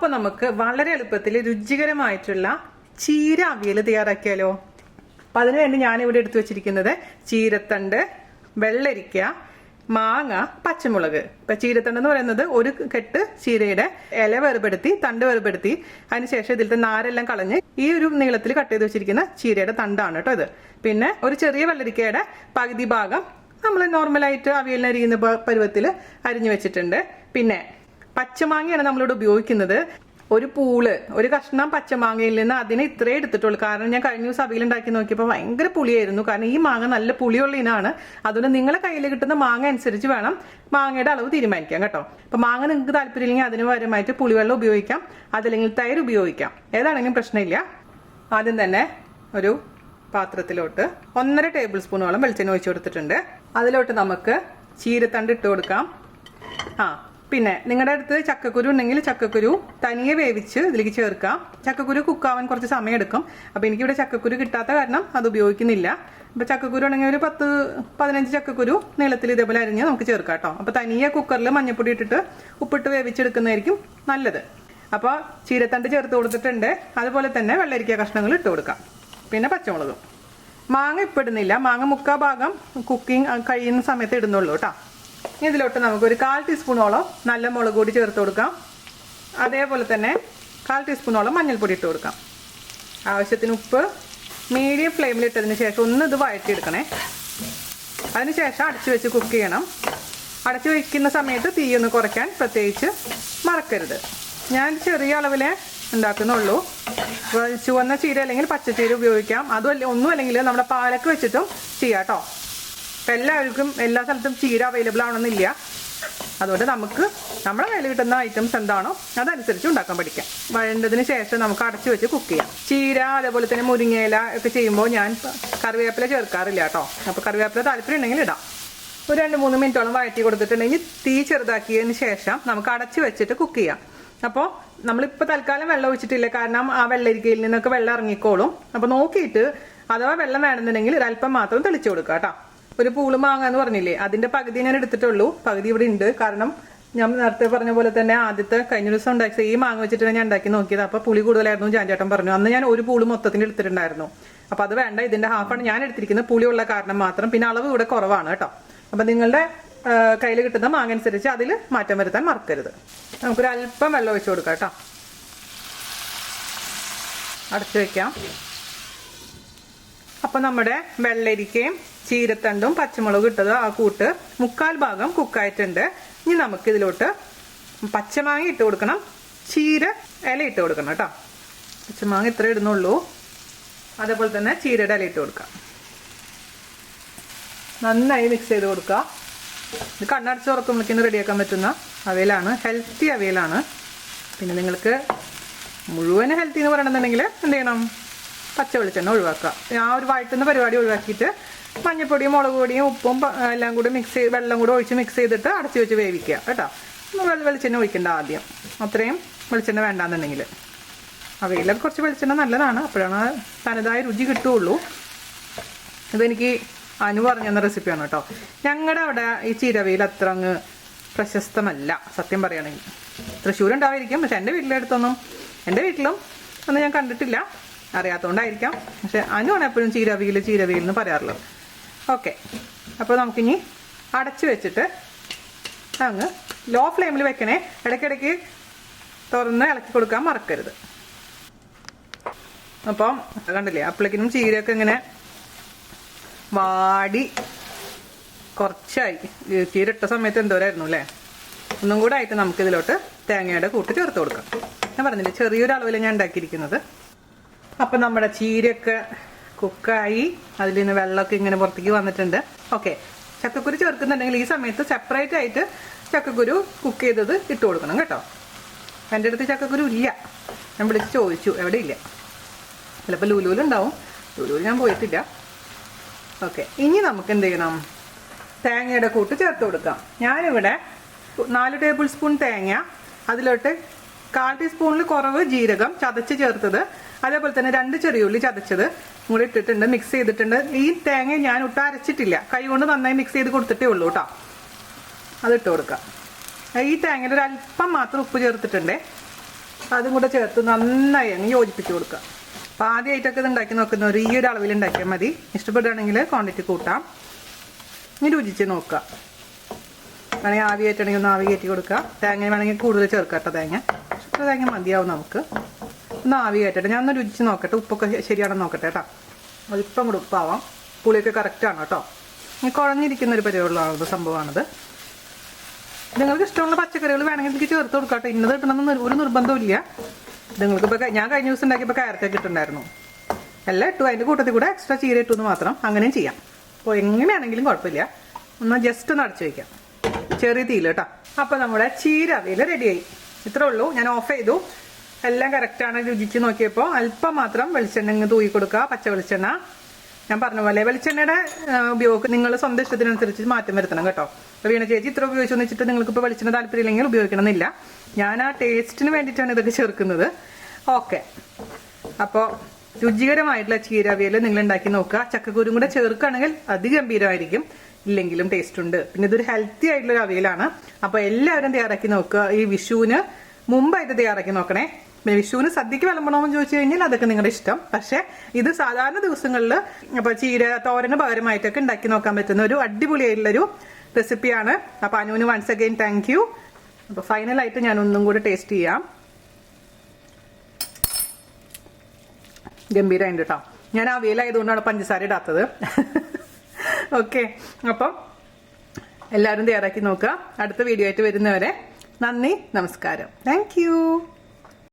അപ്പോൾ നമുക്ക് വളരെ എളുപ്പത്തിൽ രുചികരമായിട്ടുള്ള ചീര അവിയൽ തയ്യാറാക്കിയാലോ? അപ്പം അതിനുവേണ്ടി ഞാനിവിടെ എടുത്തു വെച്ചിരിക്കുന്നത് ചീരത്തണ്ട്, വെള്ളരിക്ക, മാങ്ങ, പച്ചമുളക്. ഇപ്പം ചീരത്തണ്ട് എന്ന് പറയുന്നത് ഒരു കെട്ട് ചീരയുടെ ഇല വേർപെടുത്തി തണ്ട് വേർപെടുത്തി അതിനുശേഷം ഇതിലത്തെ നാരെല്ലാം കളഞ്ഞ് ഈ ഒരു നീളത്തിൽ കട്ട് ചെയ്ത് വെച്ചിരിക്കുന്ന ചീരയുടെ തണ്ടാണ് കേട്ടോ ഇത്. പിന്നെ ഒരു ചെറിയ വെള്ളരിക്കയുടെ പകുതി ഭാഗം നമ്മൾ നോർമലായിട്ട് അവിയലിന് അരിയുന്ന പരുവത്തിൽ അരിഞ്ഞു വെച്ചിട്ടുണ്ട്. പിന്നെ പച്ചമാങ്ങയാണ് നമ്മളിവിടെ ഉപയോഗിക്കുന്നത്. ഒരു പൂള്, ഒരു കഷ്ണം പച്ചമാങ്ങയിൽ നിന്ന് അതിനെ ഇത്രേ എടുത്തിട്ടുള്ളൂ. കാരണം ഞാൻ കഴിഞ്ഞ ദിവസം അവിയൽ ഉണ്ടാക്കി നോക്കിയപ്പോൾ ഭയങ്കര പുളിയായിരുന്നു. കാരണം ഈ മാങ്ങ നല്ല പുളിയുള്ള ഇനാണ്. അതുകൊണ്ട് നിങ്ങളെ കയ്യിൽ കിട്ടുന്ന മാങ്ങ അനുസരിച്ച് വേണം മാങ്ങയുടെ അളവ് തീരുമാനിക്കാം കേട്ടോ. അപ്പം മാങ്ങ നിങ്ങൾക്ക് താല്പര്യമില്ലെങ്കിൽ അതിന് പകരമായിട്ട് പുളിവെള്ളം ഉപയോഗിക്കാം, അതല്ലെങ്കിൽ തൈര് ഉപയോഗിക്കാം, ഏതാണെങ്കിലും പ്രശ്നമില്ല. ആദ്യം തന്നെ ഒരു പാത്രത്തിലോട്ട് 1.5 ടേബിൾ സ്പൂണോളം വെളിച്ചെണ്ണ ഒഴിച്ചു കൊടുത്തിട്ടുണ്ട്. അതിലോട്ട് നമുക്ക് ചീരത്തണ്ട് ഇട്ട് കൊടുക്കാം. പിന്നെ നിങ്ങളുടെ അടുത്ത് ചക്കക്കുരു ഉണ്ടെങ്കിൽ ചക്കക്കുരു തനിയെ വേവിച്ച് ഇതിലേക്ക് ചേർക്കാം. ചക്കക്കുരു കുക്കാവാൻ കുറച്ച് സമയം എടുക്കും. അപ്പോൾ എനിക്കിവിടെ ചക്കക്കുരു കിട്ടാത്ത കാരണം അത് ഉപയോഗിക്കുന്നില്ല. അപ്പോൾ ചക്കക്കുരു ഉണ്ടെങ്കിൽ ഒരു 10-15 ചക്കക്കുരു നീളത്തിൽ ഇതേപോലെ അരിഞ്ഞ് നമുക്ക് ചേർക്കാം കേട്ടോ. അപ്പോൾ തനിയെ കുക്കറിൽ മഞ്ഞപ്പൊടി ഇട്ടിട്ട് ഉപ്പിട്ട് വേവിച്ചെടുക്കുന്നതായിരിക്കും നല്ലത്. അപ്പോൾ ചീരത്തണ്ട് ചേർത്ത് കൊടുത്തിട്ടുണ്ട്. അതുപോലെ തന്നെ വെള്ളരിക്ക കഷ്ണങ്ങൾ ഇട്ട് കൊടുക്കാം. പിന്നെ പച്ചമുളകും. മാങ്ങ ഇപ്പം ഇടുന്നില്ല, മാങ്ങ മുക്കാൽ ഭാഗം കുക്കിംഗ് കഴിയുന്ന സമയത്ത് ഇടുന്നുള്ളൂ കേട്ടോ. ഇതിലോട്ട് നമുക്കൊരു 1/4 ടീസ്പൂണോളം നല്ല മുളക് പൊടി ചേർത്ത് കൊടുക്കാം. അതേപോലെ തന്നെ 1/4 ടീസ്പൂണോളം മഞ്ഞൾപ്പൊടി ഇട്ട് കൊടുക്കാം. ആവശ്യത്തിന് ഉപ്പ്. മീഡിയം ഫ്ലെയിമിൽ ഇട്ടതിന് ശേഷം ഒന്ന് ഇത് വഴറ്റിയെടുക്കണേ. അതിനുശേഷം അടച്ചു വെച്ച് കുക്ക് ചെയ്യണം. അടച്ചു വയ്ക്കുന്ന സമയത്ത് തീ ഒന്ന് കുറയ്ക്കാൻ പ്രത്യേകിച്ച് മറക്കരുത്. ഞാൻ ചെറിയ അളവിലെ ഉണ്ടാക്കുന്നുള്ളൂ. ചുവന്ന ചീര അല്ലെങ്കിൽ പച്ചച്ചീര ഉപയോഗിക്കാം. ഒന്നും അല്ലെങ്കിൽ നമ്മുടെ പാലക്ക് വെച്ചിട്ടും ചെയ്യാം കേട്ടോ. അപ്പം എല്ലാവർക്കും എല്ലാ സ്ഥലത്തും ചീര അവൈലബിൾ ആവണമെന്നില്ല. അതുകൊണ്ട് നമുക്ക് നമ്മുടെ കയ്യിൽ കിട്ടുന്ന ഐറ്റംസ് എന്താണോ അതനുസരിച്ച് ഉണ്ടാക്കാൻ പഠിക്കാം. വഴണ്ടതിന് ശേഷം നമുക്ക് അടച്ചു വെച്ച് കുക്ക് ചെയ്യാം. ചീര അതേപോലെ തന്നെ മുരിങ്ങയില ഒക്കെ ചെയ്യുമ്പോൾ ഞാൻ കറിവേപ്പില ചേർക്കാറില്ല കേട്ടോ. അപ്പോൾ കറിവേപ്പില താല്പര്യം ഉണ്ടെങ്കിൽ ഇടാം. ഒരു 2-3 മിനിറ്റോളം വഴറ്റി കൊടുത്തിട്ടുണ്ടെങ്കിൽ തീ ചെറുതാക്കിയതിന് ശേഷം നമുക്ക് അടച്ചു വെച്ചിട്ട് കുക്ക് ചെയ്യാം. അപ്പോൾ നമ്മളിപ്പോൾ തൽക്കാലം വെള്ളം ഒഴിച്ചിട്ടില്ല, കാരണം ആ വെള്ളരിക്കയിൽ നിന്നൊക്കെ വെള്ളം ഇറങ്ങിക്കോളും. അപ്പോൾ നോക്കിയിട്ട് അഥവാ വെള്ളം വേണമെന്നുണ്ടെങ്കിൽ ഒരല്പം മാത്രം തെളിച്ചു കൊടുക്കുക കേട്ടോ. ഒരു പൂള് മാങ്ങ എന്ന് പറഞ്ഞില്ലേ, അതിന്റെ പകുതി ഞാൻ എടുത്തിട്ടുള്ളൂ. പകുതി ഇവിടെ ഉണ്ട്. കാരണം ഞാൻ നേരത്തെ പറഞ്ഞ പോലെ തന്നെ ആദ്യത്തെ കഴിഞ്ഞ ദിവസം ഉണ്ടാക്കി ഈ മാങ്ങ വെച്ചിട്ട് ഞാൻ ഉണ്ടാക്കി നോക്കിയത്. അപ്പോൾ പുളി കൂടുതലായിരുന്നു ജാൻചേട്ടൻ പറഞ്ഞു. അന്ന് ഞാൻ ഒരു പൂള് മൊത്തത്തിന് എടുത്തിട്ടുണ്ടായിരുന്നു. അപ്പോൾ അത് വേണ്ട, ഇതിന്റെ ഹാഫാണ് ഞാൻ എടുത്തിരിക്കുന്നത്. പുളിയുള്ള കാരണം മാത്രം. പിന്നെ അളവ് ഇവിടെ കുറവാണ് കേട്ടോ. അപ്പം നിങ്ങളുടെ കയ്യിൽ കിട്ടുന്ന മാങ്ങ അനുസരിച്ച് അതിൽ മാറ്റം വരുത്താൻ മറക്കരുത്. നമുക്കൊരു അല്പം വെള്ളം ഒഴിച്ചു കൊടുക്കാം കേട്ടോ. അടച്ചു വെക്കാം. അപ്പം നമ്മുടെ വെള്ളരിക്കയും ചീരത്തണ്ടും പച്ചമുളകും ഇട്ടത് ആ കൂട്ട് 1/4 ഭാഗം കുക്കായിട്ടുണ്ട്. ഇനി നമുക്ക് ഇതിലോട്ട് പച്ചമാങ്ങ ഇട്ട് കൊടുക്കണം, ചീര ഇല ഇട്ട് കൊടുക്കണം കേട്ടോ. പച്ചമാങ്ങ ഇത്ര ഇടുന്നുള്ളൂ. അതേപോലെ തന്നെ ചീരയുടെ ഇല ഇട്ട് കൊടുക്കാം. നന്നായി മിക്സ് ചെയ്ത് കൊടുക്കുക. ഇത് കണ്ണടച്ച് തുറക്കുമ്പോഴേക്കും റെഡിയാക്കാൻ പറ്റുന്ന അവയിലാണ്, ഹെൽത്തി അവയിലാണ്. പിന്നെ നിങ്ങൾക്ക് മുഴുവൻ ഹെൽത്തി എന്ന് പറയണമെന്നുണ്ടെങ്കിൽ എന്ത് ചെയ്യണം, പച്ച വെളിച്ചെണ്ണ ഒഴിവാക്കുക. ആ ഒരു വഴറ്റുന്ന പരിപാടി ഒഴിവാക്കിയിട്ട് മഞ്ഞപ്പൊടിയും മുളക് പൊടിയും ഉപ്പും എല്ലാം കൂടി വെള്ളം കൂടെ ഒഴിച്ച് മിക്സ് ചെയ്തിട്ട് അടച്ചു വെച്ച് വേവിക്കുക കേട്ടോ. വെളിച്ചെണ്ണ ഒഴിക്കേണ്ട ആദ്യം, അത്രയും വെളിച്ചെണ്ണ വേണ്ടാന്നുണ്ടെങ്കിൽ. അവയിലൊക്കെ കുറച്ച് വെളിച്ചെണ്ണ നല്ലതാണ്, അപ്പോഴാണ് തനതായ രുചി കിട്ടുകയുള്ളൂ. ഇതെനിക്ക് അനു പറഞ്ഞു തന്ന റെസിപ്പിയാണ് കേട്ടോ. ഞങ്ങളുടെ അവിടെ ഈ ചീരവയിൽ അത്ര അങ്ങ് പ്രശസ്തമല്ല സത്യം പറയുകയാണെങ്കിൽ. തൃശ്ശൂരുണ്ടാവായിരിക്കും, പക്ഷെ എൻ്റെ വീട്ടിലും ഒന്നും ഞാൻ കണ്ടിട്ടില്ല. അറിയാത്തതുകൊണ്ടായിരിക്കാം. പക്ഷെ അനുവാണ് എപ്പോഴും ചീരവിയിൽ എന്ന് പറയാറുള്ളത്. ഓക്കെ, അപ്പോൾ നമുക്കിനി അടച്ചു വെച്ചിട്ട് അങ്ങ് ലോ ഫ്ലെയിമിൽ വെക്കണേ. ഇടയ്ക്കിടയ്ക്ക് തുറന്ന് ഇളക്കി കൊടുക്കാൻ മറക്കരുത്. അപ്പം കണ്ടില്ലേ, അപ്പോഴേക്കിനും ചീരയൊക്കെ ഇങ്ങനെ വാടി കുറച്ചായി. ചീര ഇട്ട സമയത്ത് എന്തോരായിരുന്നു അല്ലേ. ഒന്നും കൂടെ ആയിട്ട് നമുക്കിതിലോട്ട് തേങ്ങയുടെ കൂട്ട് ചേർത്ത് കൊടുക്കാം. ഞാൻ പറഞ്ഞില്ലേ ചെറിയൊരു അളവിൽ ഞാൻ ഉണ്ടാക്കിയിരിക്കുന്നത്. അപ്പം നമ്മുടെ ചീരയൊക്കെ കുക്കായി അതിൽ നിന്ന് വെള്ളമൊക്കെ ഇങ്ങനെ പുറത്തേക്ക് വന്നിട്ടുണ്ട്. ഓക്കെ, ചക്കക്കുരു ചേർക്കുന്നുണ്ടെങ്കിൽ ഈ സമയത്ത് സെപ്പറേറ്റ് ആയിട്ട് ചക്കക്കുരു കുക്ക് ചെയ്തത് ഇട്ട് കൊടുക്കണം കേട്ടോ. എൻ്റെ അടുത്ത് ചക്കക്കുരു ഇല്ല, ഞാൻ വിളിച്ച് ചോദിച്ചു, എവിടെ ഇല്ല. ചിലപ്പോൾ ലുലുവിലുണ്ടാവും, ലുലുവിൽ ഞാൻ പോയിട്ടില്ല. ഓക്കെ, ഇനി നമുക്ക് എന്ത് ചെയ്യണം, തേങ്ങയുടെ കൂട്ട് ചേർത്ത് കൊടുക്കാം. ഞാനിവിടെ 4 ടേബിൾ സ്പൂൺ തേങ്ങ, അതിലോട്ട് 1/4 ടീസ്പൂണിൽ കുറവ് ജീരകം ചതച്ച് ചേർത്തത്, അതേപോലെ തന്നെ 2 ചെറിയുള്ളി ചതച്ചത് കൂടി ഇട്ടിട്ടുണ്ട്, മിക്സ് ചെയ്തിട്ടുണ്ട്. ഈ തേങ്ങ ഞാൻ ഒട്ടും അരച്ചിട്ടില്ല, കൈ കൊണ്ട് നന്നായി മിക്സ് ചെയ്ത് കൊടുത്തിട്ടേ ഉള്ളൂ കേട്ടോ. അതിട്ട് കൊടുക്കാം. ഈ തേങ്ങയിൽ ഒരു അല്പം മാത്രം ഉപ്പ് ചേർത്തിട്ടുണ്ടേ. അതും കൂടെ ചേർത്ത് നന്നായി അങ്ങ് യോജിപ്പിച്ച് കൊടുക്കുക. അപ്പോൾ ആദ്യമായിട്ടൊക്കെ ഇത് ഉണ്ടാക്കി നോക്കുന്നവർ ഈ ഒരു അളവിൽ ഉണ്ടാക്കിയാൽ മതി. ഇഷ്ടപ്പെടുകയാണെങ്കിൽ ക്വാണ്ടിറ്റി കൂട്ടാം. ഇനി രുചിച്ച് നോക്കുക. വേണമെങ്കിൽ ആവി കയറ്റണമെങ്കിൽ ഒന്ന് ആവി കയറ്റി കൊടുക്കുക. തേങ്ങ വേണമെങ്കിൽ കൂടുതൽ ചേർക്കാം കേട്ടോ. തേങ്ങ മതിയാവും നമുക്ക്. ഒന്ന് ആവി കയറ്റട്ടെ. ഞാൻ ഒന്ന് രുചിച്ച് നോക്കട്ടെ, ഉപ്പൊക്കെ ശരിയാണെന്ന് നോക്കട്ടെ കേട്ടോ. അല്പം കൂടെ ഉപ്പാവാം. പുളിയൊക്കെ കറക്റ്റാണ് കേട്ടോ. ഈ കുഴഞ്ഞിരിക്കുന്നൊരു പരിപാടിയുള്ളതാണ് സംഭവമാണിത്. നിങ്ങൾക്ക് ഇഷ്ടമുള്ള പച്ചക്കറികൾ വേണമെങ്കിൽ എനിക്ക് ചേർത്ത് കൊടുക്കാം കേട്ടോ. ഇന്നത് കിട്ടണമെന്ന് ഒരു നിർബന്ധമില്ല. നിങ്ങൾക്കിപ്പോൾ ഞാൻ കഴിഞ്ഞ ദിവസം ഉണ്ടാക്കിയപ്പോൾ ക്യാരറ്റൊക്കെ ഇട്ടുണ്ടായിരുന്നു. എല്ലാം ഇട്ടു. അതിൻ്റെ കൂട്ടത്തിൽ കൂടെ എക്സ്ട്രാ ചീര ഇട്ടു എന്ന് മാത്രം. അങ്ങനെയും ചെയ്യാം. അപ്പോൾ എങ്ങനെയാണെങ്കിലും കുഴപ്പമില്ല. ഒന്ന് ജസ്റ്റ് ഒന്ന് അടച്ചു വയ്ക്കാം ചെറിയ തീയിൽ കേട്ടോ. അപ്പോൾ നമ്മുടെ ചീര അവിയൽ റെഡിയായി. ഇത്രേ ഉള്ളൂ. ഞാൻ ഓഫ് ചെയ്തു. എല്ലാം കറക്റ്റാണ്. രുചിച്ച് നോക്കിയപ്പോൾ അല്പം മാത്രം വെളിച്ചെണ്ണ തൂക്കി കൊടുക്കുക. പച്ച വെളിച്ചെണ്ണ. ഞാൻ പറഞ്ഞ പോലെ വെളിച്ചെണ്ണയുടെ ഉപയോഗം നിങ്ങൾ സ്വന്തം ഇഷ്ടത്തിനനുസരിച്ച് മാറ്റം വരുത്തണം കേട്ടോ. അപ്പോൾ വീണ ചേച്ചി ഇത്ര ഉപയോഗിച്ചു വെച്ചിട്ട് നിങ്ങൾക്കിപ്പോൾ വെളിച്ചെണ്ണ താല്പര്യമില്ലെങ്കിൽ ഉപയോഗിക്കണമെന്നില്ല. ഞാൻ ആ ടേസ്റ്റിന് വേണ്ടിയിട്ടാണ് ഇതൊക്കെ ചേർക്കുന്നത്. ഓക്കെ. അപ്പോൾ രുചികരമായിട്ടുള്ള ചീര അവിയൽ നിങ്ങൾ ഉണ്ടാക്കി നോക്കുക. ചക്കക്കുരും കൂടെ ചേർക്കുകയാണെങ്കിൽ അതിഗംഭീരമായിരിക്കും. ഇല്ലെങ്കിലും ടേസ്റ്റ് ഉണ്ട്. പിന്നെ ഇതൊരു ഹെൽത്തി ആയിട്ടുള്ള അവിയലാണ്. അപ്പോൾ എല്ലാവരും തയ്യാറാക്കി നോക്കുക. ഈ വിഷുവിന് മുമ്പായിട്ട് തയ്യാറാക്കി നോക്കണേ. പിന്നെ വിഷുവിന് സദ്യക്ക് വിളമ്പണമെന്ന് ചോദിച്ചു കഴിഞ്ഞാൽ അതൊക്കെ നിങ്ങളുടെ ഇഷ്ടം. പക്ഷേ ഇത് സാധാരണ ദിവസങ്ങളിൽ അപ്പോൾ ചീര തോരന് പകരമായിട്ടൊക്കെ ഉണ്ടാക്കി നോക്കാൻ പറ്റുന്ന ഒരു അടിപൊളിയായിട്ടുള്ളൊരു റെസിപ്പിയാണ്. അപ്പോൾ അനുവിന് വൺസ് അഗൈൻ താങ്ക് യു. അപ്പോൾ ഫൈനലായിട്ട് ഞാൻ ഒന്നും കൂടെ ടേസ്റ്റ് ചെയ്യാം. ഗംഭീരമായിട്ട് കേട്ടോ. ഞാൻ അവിയലായതുകൊണ്ടാണ് പഞ്ചസാര ഇടാത്തത്. ഓക്കെ. അപ്പം എല്ലാവരും തയ്യാറാക്കി നോക്കുക. അടുത്ത വീഡിയോ ആയിട്ട് വരുന്നവരെ നന്ദി, നമസ്കാരം. Thank you.